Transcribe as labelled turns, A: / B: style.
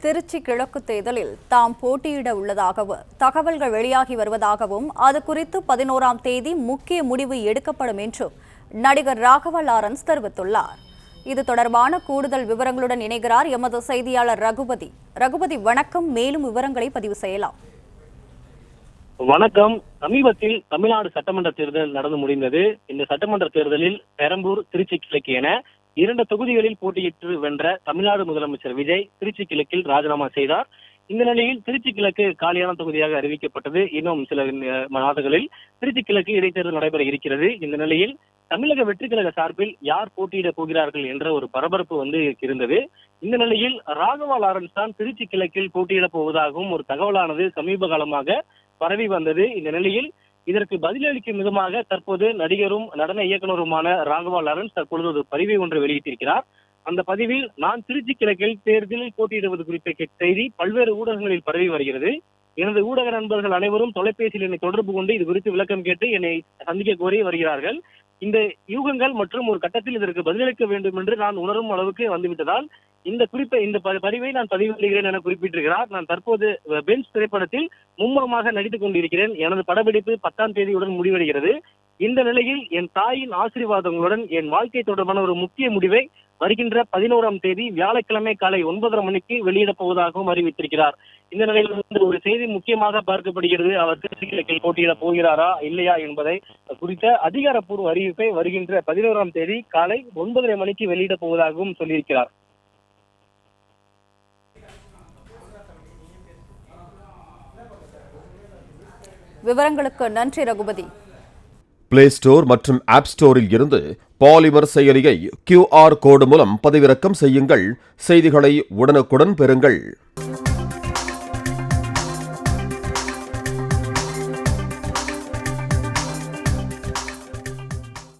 A: திருச்சி கிழக்கு தேர்தலில் தாம் போட்டியிட உள்ளதாகவும் தகவல்கள் வெளியாகி வருவதாகவும் அது குறித்து 11ஆம் தேதி முக்கிய முடிவு எடுக்கப்படும் என்றும் நடிகர் ராகவா லாரன்ஸ் தெரிவித்துள்ளார். இது தொடர்பான கூடுதல் விவரங்களுடன் இணைகிறார் எமது செய்தியாளர் ரகுபதி. ரகுபதி, வணக்கம். மேலும் விவரங்களை பதிவு செய்யலாம்.
B: வணக்கம். சமீபத்தில் தமிழ்நாடு சட்டமன்ற தேர்தல் நடந்து முடிந்தது. இந்த சட்டமன்ற தேர்தலில் பெரம்பூர், திருச்சி கிழக்கு என 2 தொகுதிகளில் போட்டியிட்டு வென்ற தமிழ்நாடு முதலமைச்சர் விஜய் திருச்சி கிழக்கில் ராஜினாமா செய்தார். இந்த நிலையில் திருச்சி கிழக்கு காலியான தொகுதியாக அறிவிக்கப்பட்டது. இன்னும் சில நாடுகளில் திருச்சி கிழக்கு இடைத்தேர்தல் நடைபெற இருக்கிறது. இந்த நிலையில் தமிழக வெற்றி கழக சார்பில் யார் போட்டியிடப் போகிறார்கள் என்ற ஒரு பரபரப்பு இருந்தது. இந்த நிலையில் ராகவா லாரன்ஸ் தான் திருச்சி கிழக்கில் போட்டியிடப் போவதாகவும் ஒரு தகவலானது சமீப காலமாக பரவி வந்தது. இந்த நிலையில் இதற்கு பதிலளிக்கும் விதமாக தற்போது நடிகரும் நடன இயக்குநருமான ராகவா லாரன்ஸ் தற்பொழுது ஒரு பதிவை ஒன்று வெளியிட்டிருக்கிறார். அந்த பதிவில், நான் திருச்சி கிழக்கில் தேர்தலில் போட்டியிடுவது குறித்த செய்தி பல்வேறு ஊடகங்களில் பரவி வருகிறது. எனது ஊடக நண்பர்கள் அனைவரும் தொலைபேசியில் என்னை தொடர்பு கொண்டு இது குறித்து விளக்கம் கேட்டு என்னை சந்திக்க கோரி வருகிறார்கள். இந்த யூகங்கள் மற்றும் ஒரு கட்டத்தில் இதற்கு பதிலளிக்க வேண்டும் என்று நான் உணரும் அளவுக்கு வந்துவிட்டதால் இந்த பதிவை நான் பதிவிடுகிறேன் என குறிப்பிட்டிருக்கிறார். நான் தற்போது பெஞ்ச் திரைப்படத்தில் மும்முரமாக நடித்துக் கொண்டிருக்கிறேன். எனது படப்பிடிப்பு 10ஆம் தேதியுடன் முடிவடைகிறது. இந்த நிலையில் என் தாயின் ஆசீர்வாதங்களுடன் என் வாழ்க்கை தொடர்பான ஒரு முக்கிய முடிவை வருகின்ற 11ஆம் தேதி வியாழக்கிழமை காலை 9:30 மணிக்கு வெளியிடப் போவதாகவும் அறிவித்திருக்கிறார். இந்த நிலையில் ஒரு செய்தி முக்கியமாக பார்க்கப்படுகிறது. அவர் திருச்சி கிழக்கில் போட்டியிடப் போகிறாரா இல்லையா என்பதை குறித்த அதிகாரப்பூர்வ அறிவிப்பை வருகின்ற 11ஆம் தேதி காலை 9:30 மணிக்கு வெளியிடப் போவதாகவும் சொல்லியிருக்கிறார்.
A: விவரங்களுக்கு நன்றி ரகுபதி.
C: பிளே ஸ்டோர் மற்றும் ஆப் ஸ்டோரில் இருந்து பாலிமர் செயலியை QR கோடு மூலம் பதிவிறக்கம் செய்யுங்கள். செய்திகளை உடனுக்குடன் பெறுங்கள்.